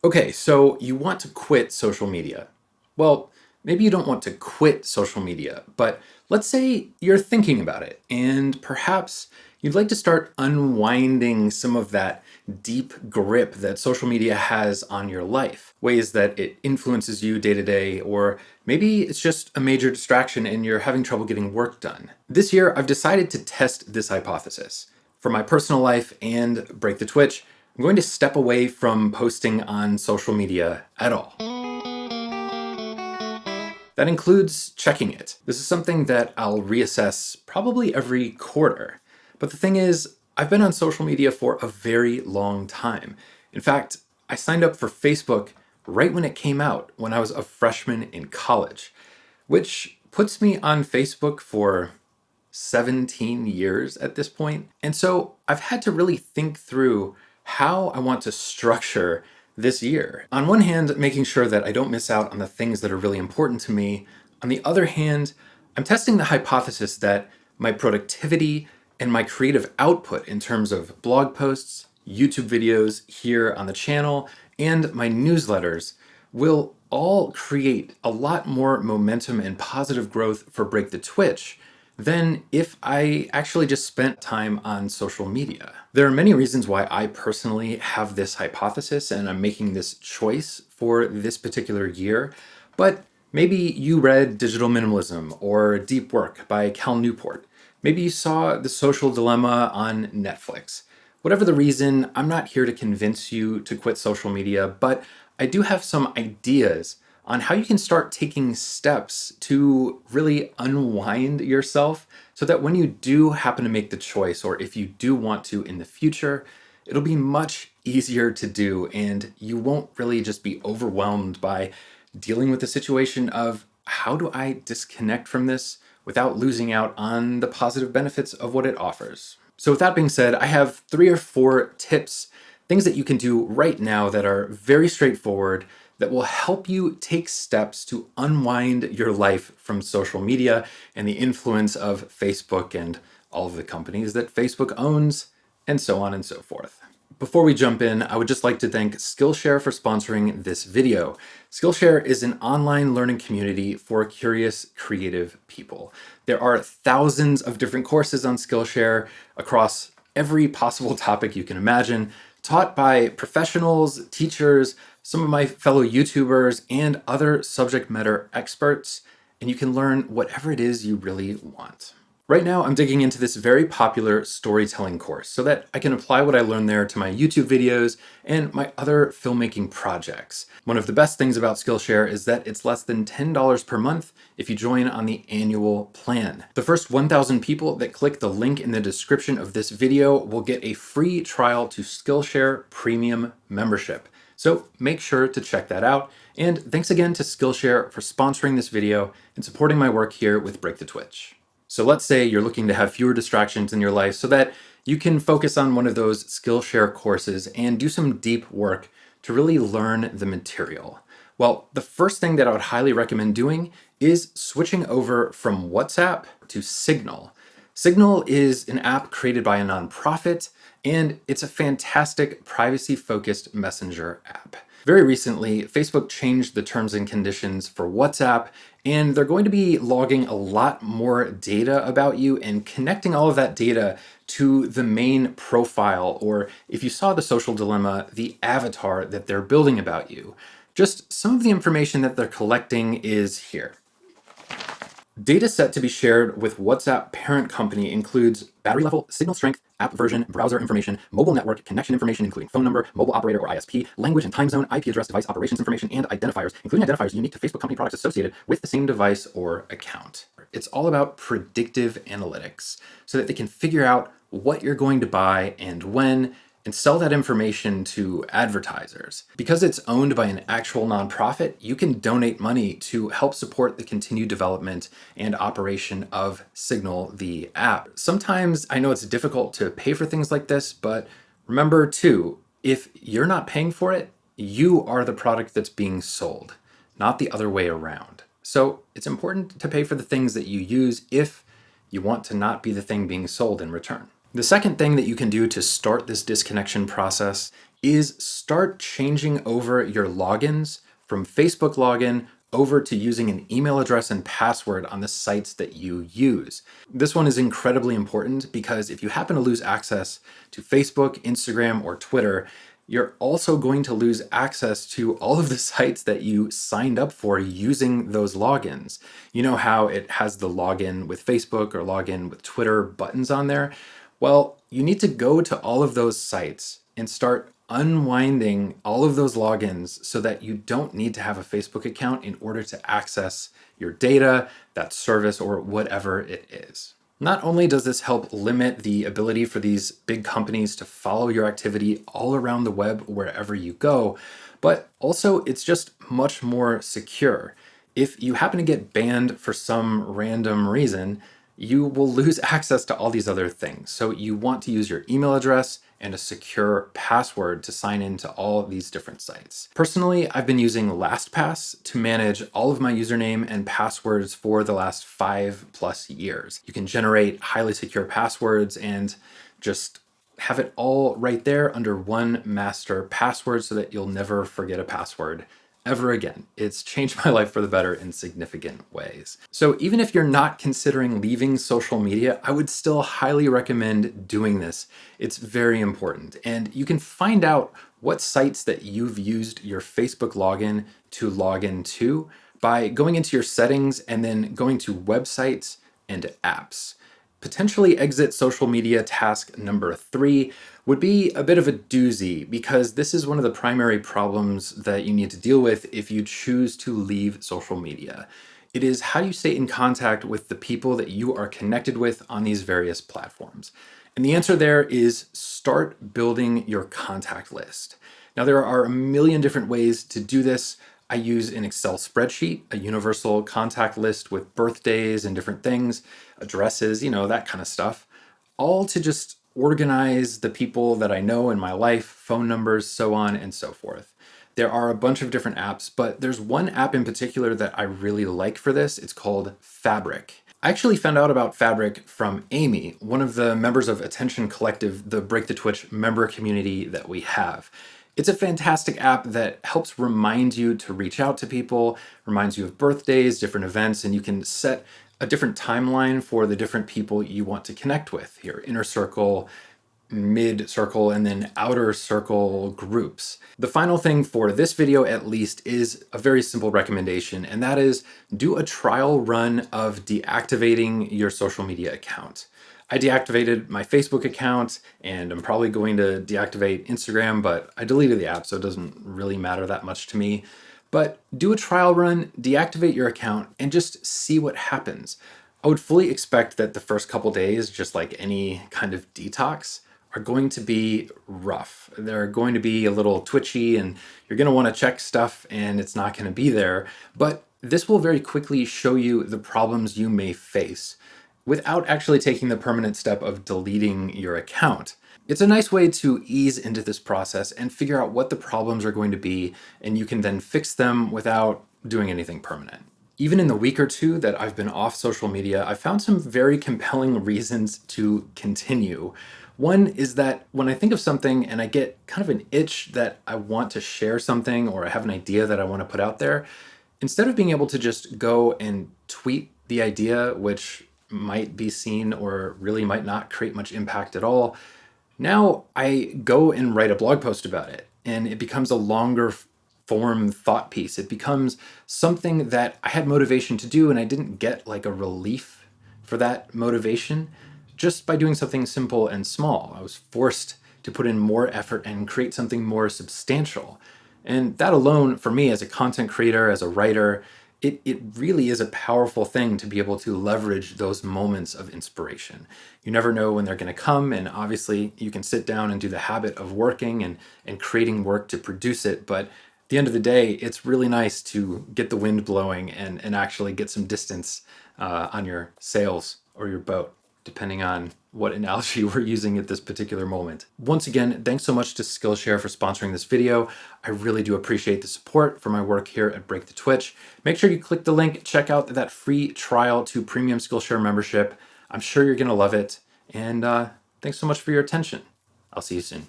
Okay, so you want to quit social media. Well, maybe you don't want to quit social media, but let's say you're thinking about it and perhaps you'd like to start unwinding some of that deep grip that social media has on your life, ways that it influences you day to day, or maybe it's just a major distraction and you're having trouble getting work done. This year, I've decided to test this hypothesis. For my personal life and Break the Twitch, I'm going to step away from posting on social media at all. That includes checking it. This is something that I'll reassess probably every quarter. But the thing is, I've been on social media for a very long time. In fact, I signed up for Facebook right when it came out, when I was a freshman in college, which puts me on Facebook for 17 years at this point. And so I've had to really think through how I want to structure this year. On one hand, making sure that I don't miss out on the things that are really important to me. On the other hand, I'm testing the hypothesis that my productivity and my creative output in terms of blog posts, YouTube videos here on the channel, and my newsletters will all create a lot more momentum and positive growth for Break the Twitch than if I actually just spent time on social media. There are many reasons why I personally have this hypothesis and I'm making this choice for this particular year, but maybe you read Digital Minimalism or Deep Work by Cal Newport. Maybe you saw The Social Dilemma on Netflix. Whatever the reason, I'm not here to convince you to quit social media, but I do have some ideas on how you can start taking steps to really unwind yourself so that when you do happen to make the choice, or if you do want to in the future, it'll be much easier to do and you won't really just be overwhelmed by dealing with the situation of how do I disconnect from this without losing out on the positive benefits of what it offers. So with that being said, I have 3 or 4 tips, things that you can do right now that are very straightforward that will help you take steps to unwind your life from social media and the influence of Facebook and all of the companies that Facebook owns, and so on and so forth. Before we jump in, I would just like to thank Skillshare for sponsoring this video. Skillshare is an online learning community for curious, creative people. There are thousands of different courses on Skillshare across every possible topic you can imagine, taught by professionals, teachers, some of my fellow YouTubers, and other subject matter experts, and you can learn whatever it is you really want. Right now, I'm digging into this very popular storytelling course so that I can apply what I learned there to my YouTube videos and my other filmmaking projects. One of the best things about Skillshare is that it's less than $10 per month if you join on the annual plan. The first 1,000 people that click the link in the description of this video will get a free trial to Skillshare Premium membership. So make sure to check that out. And thanks again to Skillshare for sponsoring this video and supporting my work here with Break the Twitch. So let's say you're looking to have fewer distractions in your life so that you can focus on one of those Skillshare courses and do some deep work to really learn the material. Well, the first thing that I would highly recommend doing is switching over from WhatsApp to Signal. Signal is an app created by a nonprofit, and it's a fantastic privacy-focused messenger app. Very recently, Facebook changed the terms and conditions for WhatsApp, and they're going to be logging a lot more data about you and connecting all of that data to the main profile, or if you saw The Social Dilemma, the avatar that they're building about you. Just some of the information that they're collecting is here. Data set to be shared with WhatsApp parent company includes battery level, signal strength, app version, browser information, mobile network, connection information, including phone number, mobile operator or ISP, language and time zone, IP address, device operations information, and identifiers, including identifiers unique to Facebook company products associated with the same device or account. It's all about predictive analytics so that they can figure out what you're going to buy and when, and sell that information to advertisers. Because it's owned by an actual nonprofit, you can donate money to help support the continued development and operation of Signal, the app. Sometimes I know it's difficult to pay for things like this, but remember too, if you're not paying for it, you are the product that's being sold, not the other way around. So it's important to pay for the things that you use if you want to not be the thing being sold in return. The second thing that you can do to start this disconnection process is start changing over your logins from Facebook login over to using an email address and password on the sites that you use. This one is incredibly important because if you happen to lose access to Facebook, Instagram, or Twitter, you're also going to lose access to all of the sites that you signed up for using those logins. You know how it has the login with Facebook or login with Twitter buttons on there? Well, you need to go to all of those sites and start unwinding all of those logins so that you don't need to have a Facebook account in order to access your data, that service, or whatever it is. Not only does this help limit the ability for these big companies to follow your activity all around the web wherever you go, but also it's just much more secure. If you happen to get banned for some random reason, you will lose access to all these other things. So you want to use your email address and a secure password to sign into all of these different sites. Personally, I've been using LastPass to manage all of my username and passwords for the last 5+ years. You can generate highly secure passwords and just have it all right there under one master password so that you'll never forget a password ever again. It's changed my life for the better in significant ways. So even if you're not considering leaving social media, I would still highly recommend doing this. It's very important. And you can find out what sites that you've used your Facebook login to log into by going into your settings and then going to websites and apps. Potentially exit social media task number 3 would be a bit of a doozy because this is one of the primary problems that you need to deal with if you choose to leave social media. It is how you stay in contact with the people that you are connected with on these various platforms. And the answer there is start building your contact list. Now, there are a million different ways to do this. I use an Excel spreadsheet, a universal contact list with birthdays and different things, addresses, that kind of stuff, all to just organize the people that I know in my life, phone numbers, so on and so forth. There are a bunch of different apps, but there's one app in particular that I really like for this. It's called Fabric. I actually found out about Fabric from Amy, one of the members of Attention Collective, the Break the Twitch member community that we have. It's a fantastic app that helps remind you to reach out to people, reminds you of birthdays, different events, and you can set a different timeline for the different people you want to connect with, your inner circle, mid circle, and then outer circle groups. The final thing for this video, at least, is a very simple recommendation, and that is do a trial run of deactivating your social media account. I deactivated my Facebook account and I'm probably going to deactivate Instagram, but I deleted the app, so it doesn't really matter that much to me. But do a trial run, deactivate your account, and just see what happens. I would fully expect that the first couple days, just like any kind of detox, are going to be rough. They're going to be a little twitchy and you're going to want to check stuff and it's not going to be there. But this will very quickly show you the problems you may face without actually taking the permanent step of deleting your account. It's a nice way to ease into this process and figure out what the problems are going to be, and you can then fix them without doing anything permanent. Even in the week or two that I've been off social media, I found some very compelling reasons to continue. One is that when I think of something and I get kind of an itch that I want to share something or I have an idea that I want to put out there, instead of being able to just go and tweet the idea, which might be seen or really might not create much impact at all, now I go and write a blog post about it and it becomes a longer form thought piece. It becomes something that I had motivation to do and I didn't get like a relief for that motivation just by doing something simple and small. I was forced to put in more effort and create something more substantial. And that alone, for me as a content creator, as a writer, it really is a powerful thing to be able to leverage those moments of inspiration. You never know when they're going to come, and obviously you can sit down and do the habit of working and creating work to produce it, but at the end of the day, it's really nice to get the wind blowing and actually get some distance on your sails or your boat, depending on what analogy we're using at this particular moment. Once again, thanks so much to Skillshare for sponsoring this video. I really do appreciate the support for my work here at Break the Twitch. Make sure you click the link, check out that free trial to premium Skillshare membership. I'm sure you're gonna love it. And thanks so much for your attention. I'll see you soon.